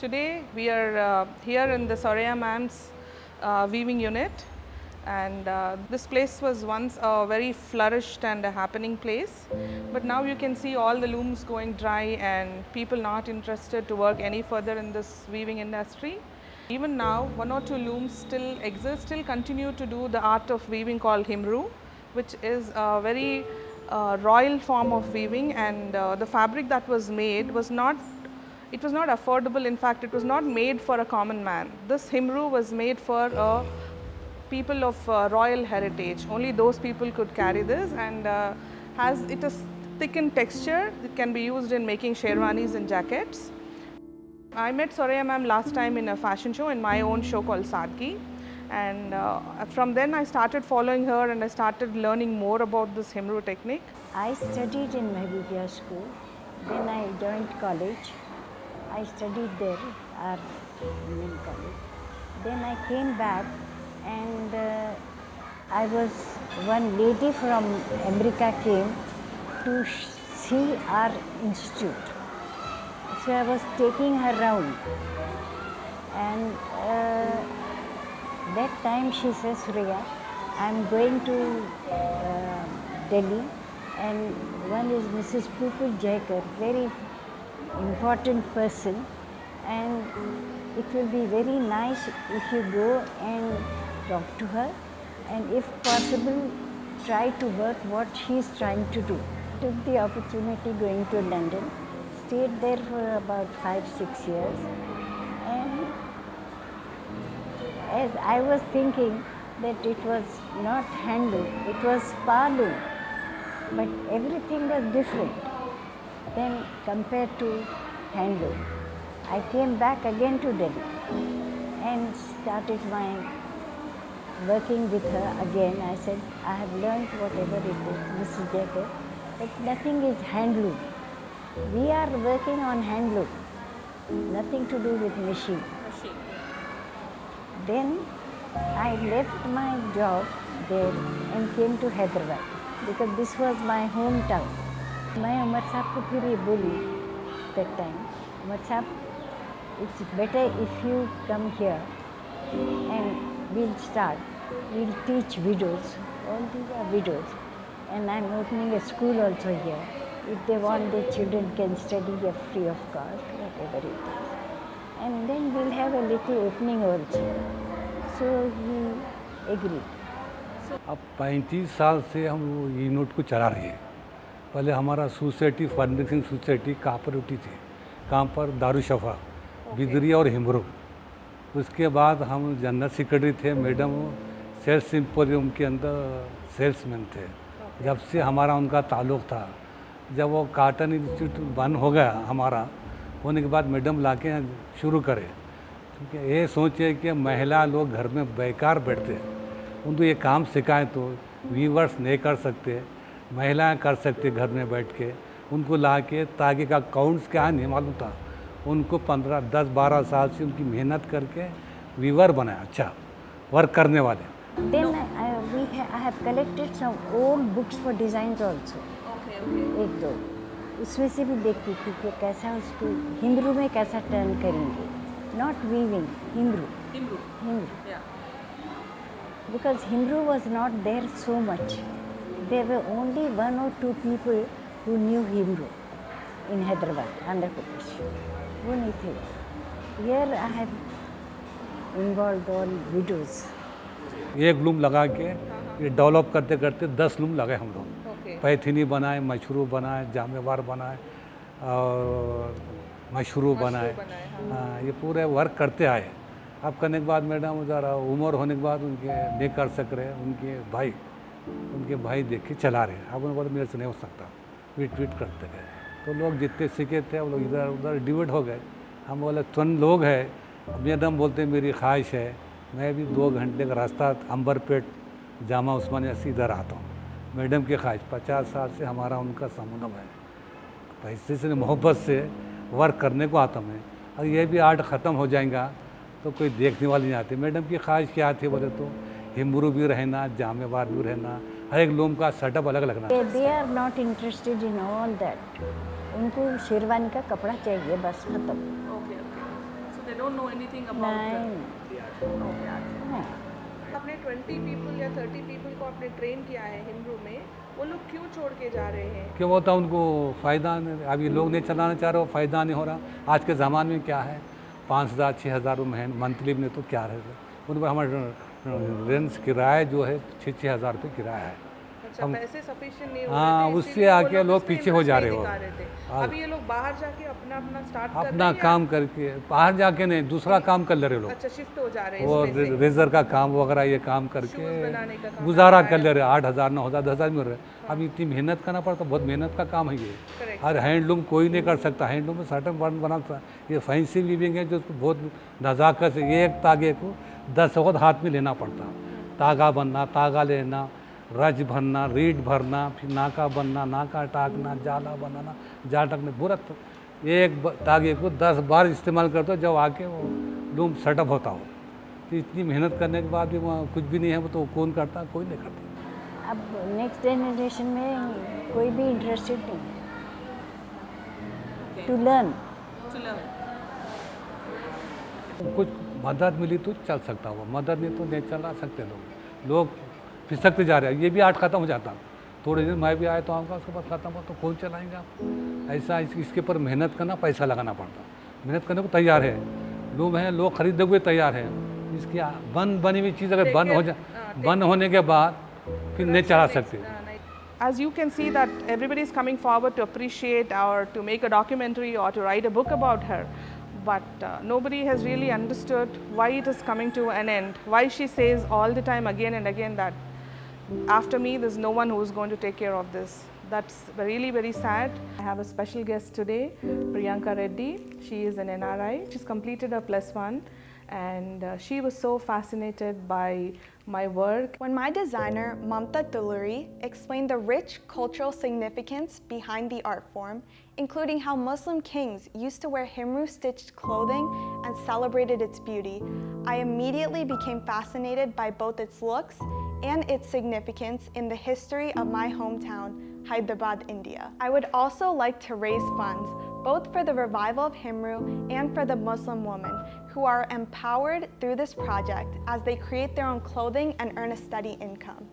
Today we are here in the Soraya ma'am's weaving unit, and this place was once a very flourished and a happening place, but now you can see all the looms going dry and people not interested to work any further in this weaving industry. Even now, one or two looms still exist, still continue to do the art of weaving called Himru, which is a very royal form of weaving, and the fabric that was made was not affordable. In fact, it was not made for a common man. This Himru was made for people of royal heritage. Only those people could carry this, and it is thick in texture. It can be used in making sherwanis and jackets. I met Soraya ma'am last time in a fashion show, in my own show called Sadgi, and from then I started following her and I started learning more about this Himru technique. I studied in Mahbubiya school, then I joined college. I studied there, our Indian college. Then I came back and I was, one lady from America came to see our institute. So I was taking her round, and that time she says, Surya, I'm going to Delhi, and one is Mrs. Pupil Jaikar, very important person, and it will be very nice if you go and talk to her, and if possible try to work what she is trying to do. Took the opportunity going to London, stayed there for about 5-6 years, and as I was thinking that it was not handloom, it was spa-loom, but everything was different then compared to handloom. I came back again to Delhi and started my working with her again. I said, I have learned whatever it is, Mrs. Jacob, but nothing is handloom. We are working on handloom, nothing to do with machine. Then I left my job there and came to Hyderabad because this was my hometown. मैं उमर साहब को फिर ये बोली that time, Umar साहब, it's better if you come here and we'll teach widows. All these are widows, and I'm opening a school also here. If they want, their children can study here free of cost, whatever it is. And then we'll have a little opening also. So he agreed. अब 35 साल से हम वो unit को चला रहे हैं। पहले हमारा सोसाइटी फर्निशिंग सोसाइटी कोऑपरेटिव थी, कहाँ पर दारुशफ़ा, बिदरी और हिमरू। उसके बाद हम जनरल सेक्रेटरी थे, मैडम सेल्स एम्पोरियम के अंदर सेल्समैन थे। जब से हमारा उनका ताल्लुक़ था, जब वो कॉटन इंस्टीट्यूट बंद हो गया हमारा, होने के बाद मैडम लाके शुरू करे, क्योंकि ये सोचे कि महिला लोग घर में बेकार बैठते हैं, उनको ये काम सिखाएं तो वीवर्स नहीं कर सकते, महिलाएं कर सकते घर में बैठ के, उनको ला के ताकि का काउंट्स क्या नहीं मालूम था, उनको 10-12 साल से उनकी मेहनत करके वीवर बनाया, अच्छा वर्क करने वाले। Then I have collected some old books for designs also. एक दो उसमें से भी देखती थी कि कैसा उसको हिमरू में कैसा टर्न करेंगे, not weaving, Himru. Because Himru was not there so much. There were only 1 or 2 people who knew Himru in Hyderabad, Andhra Pradesh. वो नहीं थे. Here I have involved all widows. एक लूम लगा के ये डेवलप करते करते 10 लूम लगाए हम लोग। पैथिनी बनाए, मशरू बनाए, जामेवार बनाए और मशरू बनाए। हाँ, ये पूरे वर्क करते आए। अब करने के बाद मैडम उधर उम्र होने के बाद उनके नहीं कर सक रहे, उनके भाई देख के चला रहे। अब उनको बोला मेरे से नहीं हो सकता, ट्वीट करते गए। तो लोग जितने सीखे थे वो लोग इधर उधर डिवाइड हो गए। हम बोले तुम लोग है, मैडम बोलते मेरी ख्वाहिश है मैं भी 2 घंटे का रास्ता अंबरपेट जामा उस्मानिया से इधर आता हूँ। मैडम की ख्वाहिश, 50 साल से हमारा उनका संबंध है, पैसे से मोहब्बत से वर्क करने को आता मैं। और ये भी आर्ट ख़त्म हो जाएगा तो कोई देखने वाली नहीं आती। मैडम की ख्वाहिश क्या थी बोले तो हिमरू भी रहना, जामेवार भी रहना, हर एक लूम का सेटअप अलग लगना। They are not interested in all that. उनको शेरवानी का कपड़ा चाहिए, बस खत्म। don't know anything about नहीं Okay, अच्छा। नहीं आपने 20 पीपल या 30 पीपल को आपने ट्रेन किया है हिमरू में, वो लोग क्यों छोड़ के जा रहे हैं? क्यों होता उनको फ़ायदा नहीं, अभी लोग नहीं चलाना चाह रहे हो, फ़ायदा नहीं हो रहा। आज के ज़माने में क्या है, 5,000 6,000 मंथली में तो क्या है, उन पर हमारा रेंट किराया जो है 6,000 रुपये किराया है। अच्छा, पैसे सफिशिएंट नहीं हो हाँ, रहे थे, उससे इसीलिए वो आके लोग इसमें पीछे हो जा इंटरेस्ट रहे नहीं हो। दिखा रहे थे। हाँ। अभी ये लोग बाहर जाके अपना अपना स्टार्ट कर अपना रहे हैं काम करके बाहर जाके नहीं, दूसरा काम कर ले रहे लोग। अच्छा, शिफ्ट हो जा रहे हैं वो इसमें से। रेजर का काम वगैरह ये काम शूज़ बनाने का करके काम गुजारा करता कर है। ले रहे, 8,000 9,000 10,000 मिल रहे। अब इतनी मेहनत करना पड़ता, बहुत मेहनत का काम है ये। Correct। और हैंडलूम कोई नहीं कर सकता, हैंडलूम में सर्टन बर्न बनाता है। ये फैंसी वीविंग है जो बहुत नज़ाकत से एक तागे को 10 वक्त हाथ में लेना पड़ता, तागा बनना, तागा लेना, रज भरना, रीड भरना, फिर नाका बनना, नाका टाकना, जाला बनाना, जाल टाकना, पूरा एक तागे को 10 बार इस्तेमाल करते हो जब आके वो लूम सेटअप होता हो। तो इतनी मेहनत करने के बाद भी वहाँ कुछ भी नहीं है, वो तो कौन करता, कोई नहीं करता। अब नेक्स्ट जनरेशन में कोई भी इंटरेस्टेड नहीं है टू लर्न। कुछ मदद मिली तो चल सकता हुआ, मदद नहीं तो नहीं चला सकते लोग फिसकते जा रहे हैं। ये भी आर्ट ख़त्म हो जाता, थोड़े दिन मैं भी आया तो आऊँगा, उसके बाद ख़त्म हो तो कौन चलाएंगे आप। ऐसा इसके ऊपर मेहनत करना, पैसा लगाना पड़ता, मेहनत करने को तैयार है लोग हैं, लोग खरीदने को भी तैयार है। इसकी बनी हुई चीज़ अगर बंद होने के बाद फिर नहीं चला सकते। As you can see that everybody is coming forward to appreciate or to make a documentary or to write a book about her, but nobody has really understood why it is coming to an end, why she says all the time again and again that after me there's no one who is going to take care of this. That's really very sad. I have a special guest today, Priyanka Reddy. She is an NRI. She's completed her +1 and she was so fascinated by my work. When my designer, Mamta Tuluri, explained the rich cultural significance behind the art form, including how Muslim kings used to wear Himru stitched clothing and celebrated its beauty, I immediately became fascinated by both its looks and its significance in the history of my hometown, Hyderabad, India. I would also like to raise funds, both for the revival of Himru and for the Muslim women who are empowered through this project as they create their own clothing and earn a steady income.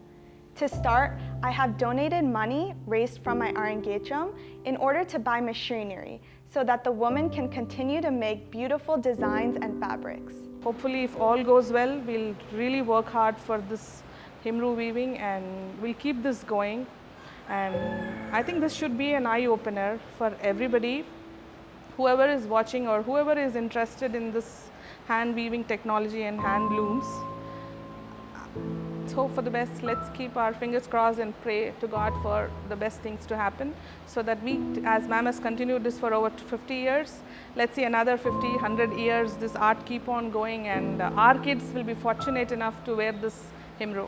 To start, I have donated money raised from my Arangacham in order to buy machinery so that the women can continue to make beautiful designs and fabrics. Hopefully, if all goes well, we'll really work hard for this Himru weaving and we'll keep this going. And I think this should be an eye-opener for everybody, whoever is watching or whoever is interested in this hand weaving technology and hand looms. Let's hope for the best. Let's keep our fingers crossed and pray to God for the best things to happen so that we, as ma'am has continued this for over 50 years, let's see another 50, 100 years this art keep on going and our kids will be fortunate enough to wear this Himru.